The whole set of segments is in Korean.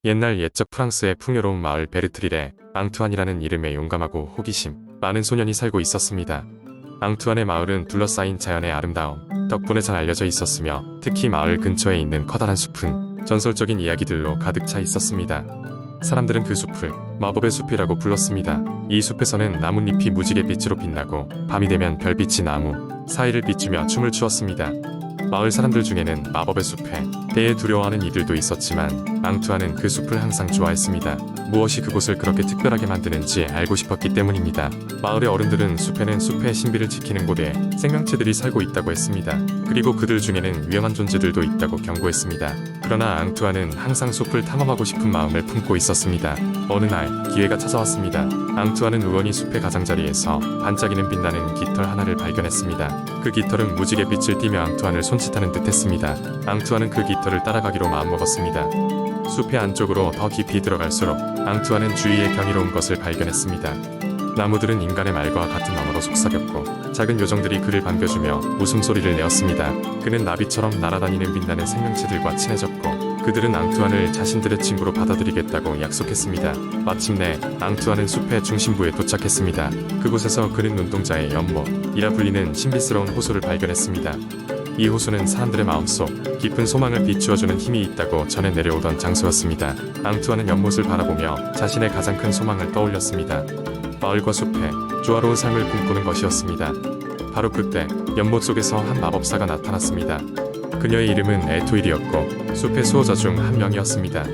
옛날 옛적 프랑스의 풍요로운 마을 베르트릴에 앙투안이라는 이름의 용감하고 호기심 많은 소년이 살고 있었습니다. 앙투안의 마을은 둘러싸인 자연의 아름다움 덕분에 잘 알려져 있었으며 특히 마을 근처에 있는 커다란 숲은 전설적인 이야기들로 가득 차 있었습니다. 사람들은 그 숲을 마법의 숲이라고 불렀습니다. 이 숲에서는 나뭇잎이 무지개 빛으로 빛나고 밤이 되면 별빛이 나무 사이를 비추며 춤을 추었습니다. 마을 사람들 중에는 마법의 숲에 대해 두려워하는 이들도 있었지만 앙투안은 그 숲을 항상 좋아했습니다. 무엇이 그곳을 그렇게 특별하게 만드는지 알고 싶었기 때문입니다. 마을의 어른들은 숲에는 숲의 신비를 지키는 곳에 생명체들이 살고 있다고 했습니다. 그리고 그들 중에는 위험한 존재들도 있다고 경고했습니다. 그러나 앙투안은 항상 숲을 탐험하고 싶은 마음을 품고 있었습니다. 어느 날 기회가 찾아왔습니다. 앙투안은 우연히 숲의 가장자리에서 반짝이는 빛나는 깃털 하나를 발견했습니다. 그 깃털은 무지개 빛을 띠며 앙투안을 손짓하는 듯 했습니다. 앙투안은 그 깃털을 따라가기로 마음먹었습니다. 숲의 안쪽으로 더 깊이 들어갈수록 앙투안은 주위에 경이로운 것을 발견했습니다. 나무들은 인간의 말과 같은 언어로 속삭였고 작은 요정들이 그를 반겨주며 웃음소리를 내었습니다. 그는 나비처럼 날아다니는 빛나는 생명체들과 친해졌고 그들은 앙투안을 자신들의 친구로 받아들이겠다고 약속했습니다. 마침내 앙투안은 숲의 중심부에 도착했습니다. 그곳에서 그는 눈동자의 연못이라 불리는 신비스러운 호수를 발견했습니다. 이 호수는 사람들의 마음속 깊은 소망을 비추어주는 힘이 있다고 전해 내려오던 장소였습니다. 앙투안은 연못을 바라보며 자신의 가장 큰 소망을 떠올렸습니다. 마을과 숲에 조화로운 삶을 꿈꾸는 것이었습니다. 바로 그때 연못 속에서 한 마법사가 나타났습니다. 그녀의 이름은 에토일이었고 숲의 수호자 중 한 명이었습니다.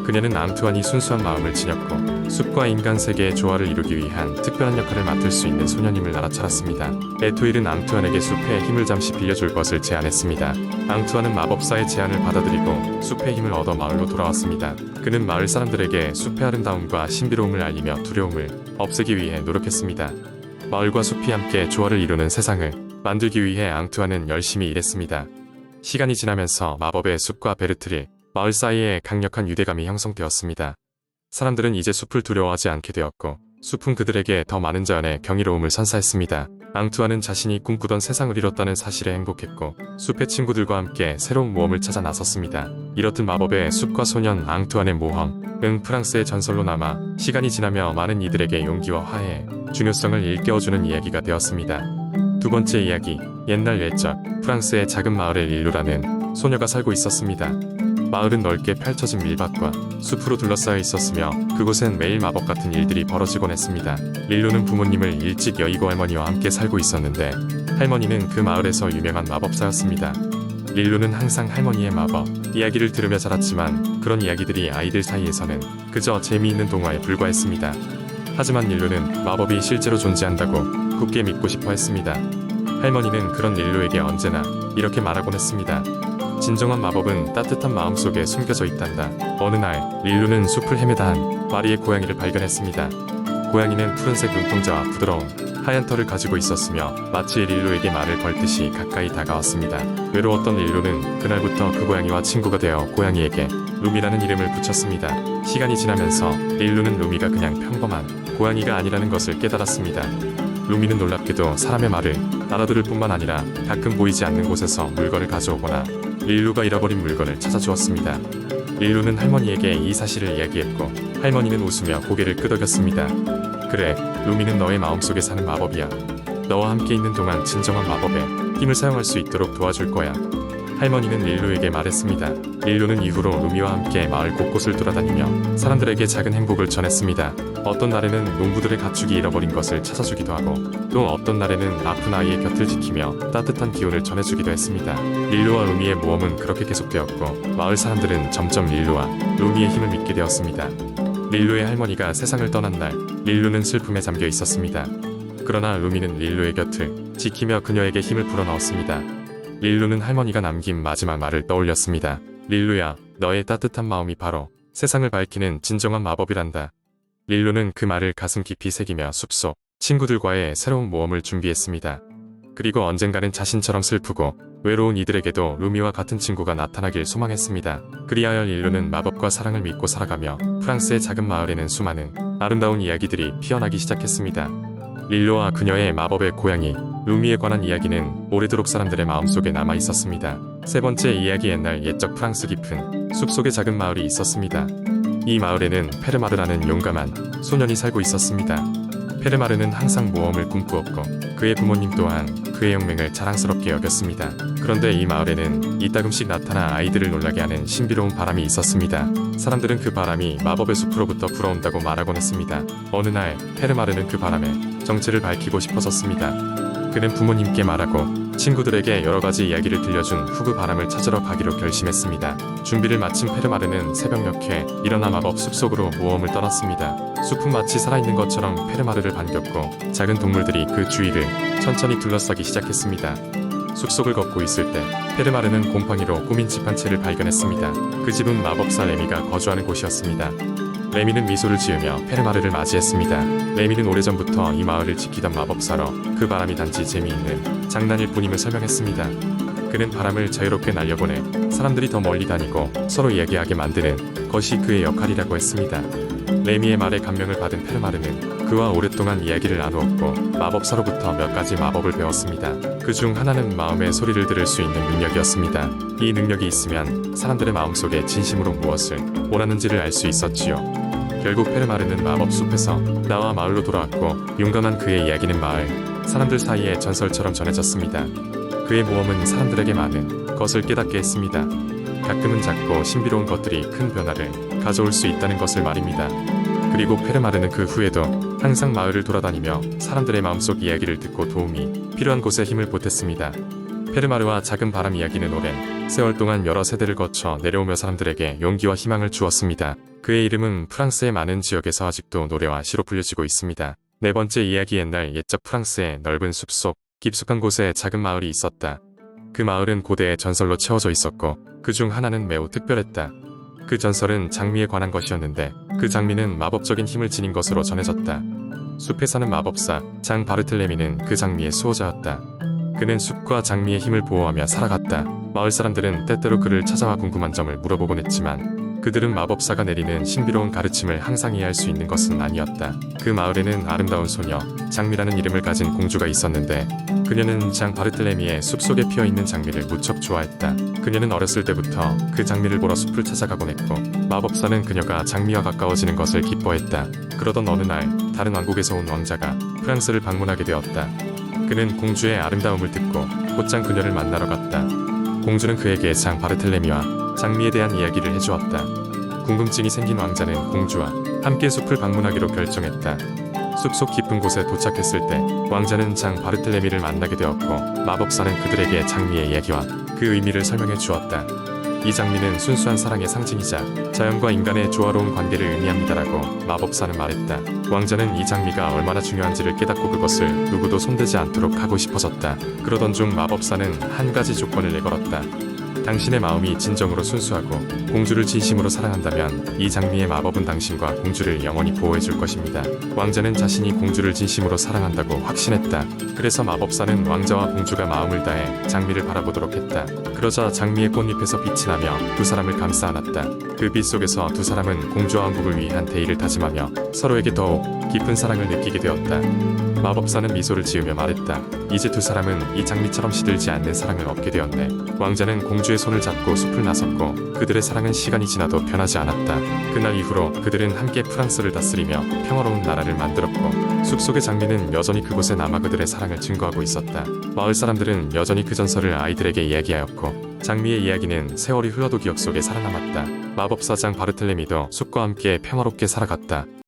그녀는 앙투안이 순수한 마음을 지녔고 숲과 인간 세계의 조화를 이루기 위한 특별한 역할을 맡을 수 있는 소년임을 알아차렸습니다. 에토일은 앙투안에게 숲의 힘을 잠시 빌려줄 것을 제안했습니다. 앙투안은 마법사의 제안을 받아들이고 숲의 힘을 얻어 마을로 돌아왔습니다. 그는 마을 사람들에게 숲의 아름다움과 신비로움을 알리며 두려움을 없애기 위해 노력했습니다. 마을과 숲이 함께 조화를 이루는 세상을 만들기 위해 앙투안은 열심히 일했습니다. 시간이 지나면서 마법의 숲과 베르트릴 마을 사이에 강력한 유대감이 형성되었습니다. 사람들은 이제 숲을 두려워하지 않게 되었고 숲은 그들에게 더 많은 자연의 경이로움을 선사했습니다. 앙투안은 자신이 꿈꾸던 세상을 이뤘다는 사실에 행복했고 숲의 친구들과 함께 새로운 모험을 찾아 나섰습니다. 이렇듯 마법의 숲과 소년 앙투안의 모험은 프랑스의 전설로 남아 시간이 지나며 많은 이들에게 용기와 화해의 중요성을 일깨워주는 이야기가 되었습니다. 두 번째 이야기, 옛날 옛적 프랑스의 작은 마을에 릴루라는 소녀가 살고 있었습니다. 마을은 넓게 펼쳐진 밀밭과 숲으로 둘러싸여 있었으며 그곳엔 매일 마법 같은 일들이 벌어지곤 했습니다. 릴루는 부모님을 일찍 여의고 할머니와 함께 살고 있었는데 할머니는 그 마을에서 유명한 마법사였습니다. 릴루는 항상 할머니의 마법 이야기를 들으며 자랐지만 그런 이야기들이 아이들 사이에서는 그저 재미있는 동화에 불과했습니다. 하지만 릴루는 마법이 실제로 존재한다고 굳게 믿고 싶어 했습니다. 할머니는 그런 릴루에게 언제나 이렇게 말하곤 했습니다. 진정한 마법은 따뜻한 마음속에 숨겨져 있단다. 어느 날 릴루는 숲을 헤매다 한 마리의 고양이를 발견했습니다. 고양이는 푸른색 눈동자와 부드러운 하얀 털을 가지고 있었으며 마치 릴루에게 말을 걸듯이 가까이 다가왔습니다. 외로웠던 릴루는 그날부터 그 고양이와 친구가 되어 고양이에게 루미라는 이름을 붙였습니다. 시간이 지나면서 릴루는 루미가 그냥 평범한 고양이가 아니라는 것을 깨달았습니다. 루미는 놀랍게도 사람의 말을 알아들을 뿐만 아니라 가끔 보이지 않는 곳에서 물건을 가져오거나 릴루가 잃어버린 물건을 찾아주었습니다. 릴루는 할머니에게 이 사실을 이야기했고 할머니는 웃으며 고개를 끄덕였습니다. 그래, 루미는 너의 마음속에 사는 마법이야. 너와 함께 있는 동안 진정한 마법에 힘을 사용할 수 있도록 도와줄 거야. 할머니는 릴루에게 말했습니다. 릴루는 이후로 루미와 함께 마을 곳곳을 돌아다니며 사람들에게 작은 행복을 전했습니다. 어떤 날에는 농부들의 가축이 잃어버린 것을 찾아주기도 하고 또 어떤 날에는 아픈 아이의 곁을 지키며 따뜻한 기운을 전해주기도 했습니다. 릴루와 루미의 모험은 그렇게 계속되었고 마을 사람들은 점점 릴루와 루미의 힘을 믿게 되었습니다. 릴루의 할머니가 세상을 떠난 날 릴루는 슬픔에 잠겨 있었습니다. 그러나 루미는 릴루의 곁을 지키며 그녀에게 힘을 불어넣었습니다. 릴루는 할머니가 남긴 마지막 말을 떠올렸습니다. 릴루야, 너의 따뜻한 마음이 바로 세상을 밝히는 진정한 마법이란다. 릴루는 그 말을 가슴 깊이 새기며 숲속 친구들과의 새로운 모험을 준비했습니다. 그리고 언젠가는 자신처럼 슬프고 외로운 이들에게도 루미와 같은 친구가 나타나길 소망했습니다. 그리하여 릴루는 마법과 사랑을 믿고 살아가며 프랑스의 작은 마을에는 수많은 아름다운 이야기들이 피어나기 시작했습니다. 릴루와 그녀의 마법의 고양이 루미에 관한 이야기는 오래도록 사람들의 마음속에 남아 있었습니다. 세 번째 이야기, 옛날 옛적 프랑스 깊은 숲속에 작은 마을이 있었습니다. 이 마을에는 페르마르라는 용감한 소년이 살고 있었습니다. 페르마르는 항상 모험을 꿈꾸었고 그의 부모님 또한 그의 용맹을 자랑스럽게 여겼습니다. 그런데 이 마을에는 이따금씩 나타나 아이들을 놀라게 하는 신비로운 바람이 있었습니다. 사람들은 그 바람이 마법의 숲으로부터 불어온다고 말하곤 했습니다. 어느 날 페르마르는 그 바람의 정체를 밝히고 싶어졌습니다. 그는 부모님께 말하고 친구들에게 여러가지 이야기를 들려준 후 그 바람을 찾으러 가기로 결심했습니다. 준비를 마친 페르마르는 새벽녘에 일어나 마법 숲속으로 모험을 떠났습니다. 숲은 마치 살아있는 것처럼 페르마르를 반겼고 작은 동물들이 그 주위를 천천히 둘러싸기 시작했습니다. 숲속을 걷고 있을 때 페르마르는 곰팡이로 꾸민 집 한 채를 발견했습니다. 그 집은 마법사 레미가 거주하는 곳이었습니다. 레미는 미소를 지으며 페르마르를 맞이했습니다. 레미는 오래전부터 이 마을을 지키던 마법사로 그 바람이 단지 재미있는 장난일 뿐임을 설명했습니다. 그는 바람을 자유롭게 날려보내 사람들이 더 멀리 다니고 서로 이야기하게 만드는 것이 그의 역할이라고 했습니다. 레미의 말에 감명을 받은 페르마르는 그와 오랫동안 이야기를 나누었고 마법사로부터 몇 가지 마법을 배웠습니다. 그 중 하나는 마음의 소리를 들을 수 있는 능력이었습니다. 이 능력이 있으면 사람들의 마음속에 진심으로 무엇을 원하는지를 알 수 있었지요. 결국 페르마르는 마법 숲에서 나와 마을로 돌아왔고 용감한 그의 이야기는 마을 사람들 사이에 전설처럼 전해졌습니다. 그의 모험은 사람들에게 많은 것을 깨닫게 했습니다. 가끔은 작고 신비로운 것들이 큰 변화를 가져올 수 있다는 것을 말입니다. 그리고 페르마르는 그 후에도 항상 마을을 돌아다니며 사람들의 마음속 이야기를 듣고 도움이 필요한 곳에 힘을 보탰습니다. 페르마르와 작은 바람 이야기는 오랜 세월 동안 여러 세대를 거쳐 내려오며 사람들에게 용기와 희망을 주었습니다. 그의 이름은 프랑스의 많은 지역에서 아직도 노래와 시로 불려지고 있습니다. 네 번째 이야기. 옛날 옛적 프랑스의 넓은 숲속 깊숙한 곳에 작은 마을이 있었다. 그 마을은 고대의 전설로 채워져 있었고 그 중 하나는 매우 특별했다. 그 전설은 장미에 관한 것이었는데 그 장미는 마법적인 힘을 지닌 것으로 전해졌다. 숲에 사는 마법사 장 바르틀레미는 그 장미의 수호자였다. 그는 숲과 장미의 힘을 보호하며 살아갔다. 마을 사람들은 때때로 그를 찾아와 궁금한 점을 물어보곤 했지만 그들은 마법사가 내리는 신비로운 가르침을 항상 이해할 수 있는 것은 아니었다. 그 마을에는 아름다운 소녀 장미라는 이름을 가진 공주가 있었는데 그녀는 장 바르틀레미의 숲속에 피어있는 장미를 무척 좋아했다. 그녀는 어렸을 때부터 그 장미를 보러 숲을 찾아가곤 했고 마법사는 그녀가 장미와 가까워지는 것을 기뻐했다. 그러던 어느 날 다른 왕국에서 온 왕자가 프랑스를 방문하게 되었다. 그는 공주의 아름다움을 듣고 곧장 그녀를 만나러 갔다. 공주는 그에게 장 바르텔레미와 장미에 대한 이야기를 해주었다. 궁금증이 생긴 왕자는 공주와 함께 숲을 방문하기로 결정했다. 숲속 깊은 곳에 도착했을 때 왕자는 장 바르텔레미를 만나게 되었고 마법사는 그들에게 장미의 이야기와 그 의미를 설명해 주었다. 이 장미는 순수한 사랑의 상징이자 자연과 인간의 조화로운 관계를 의미합니다라고 마법사는 말했다. 왕자는 이 장미가 얼마나 중요한지를 깨닫고 그것을 누구도 손대지 않도록 하고 싶어졌다. 그러던 중 마법사는 한 가지 조건을 내걸었다. 당신의 마음이 진정으로 순수하고 공주를 진심으로 사랑한다면 이 장미의 마법은 당신과 공주를 영원히 보호해줄 것입니다. 왕자는 자신이 공주를 진심으로 사랑한다고 확신했다. 그래서 마법사는 왕자와 공주가 마음을 다해 장미를 바라보도록 했다. 그러자 장미의 꽃잎에서 빛이 나며 두 사람을 감싸 안았다. 그 빛 속에서 두 사람은 공주와 왕국을 위한 대의를 다짐하며 서로에게 더욱 깊은 사랑을 느끼게 되었다. 마법사는 미소를 지으며 말했다. 이제 두 사람은 이 장미처럼 시들지 않는 사랑을 얻게 되었네. 왕자는 공주의 손을 잡고 숲을 나섰고 그들의 사랑은 시간이 지나도 변하지 않았다. 그날 이후로 그들은 함께 프랑스를 다스리며 평화로운 나라를 만들었고 숲속의 장미는 여전히 그곳에 남아 그들의 사랑을 증거하고 있었다. 마을 사람들은 여전히 그 전설을 아이들에게 이야기하였고 장미의 이야기는 세월이 흘러도 기억 속에 살아남았다. 마법사 장 바르텔레미도 숲과 함께 평화롭게 살아갔다.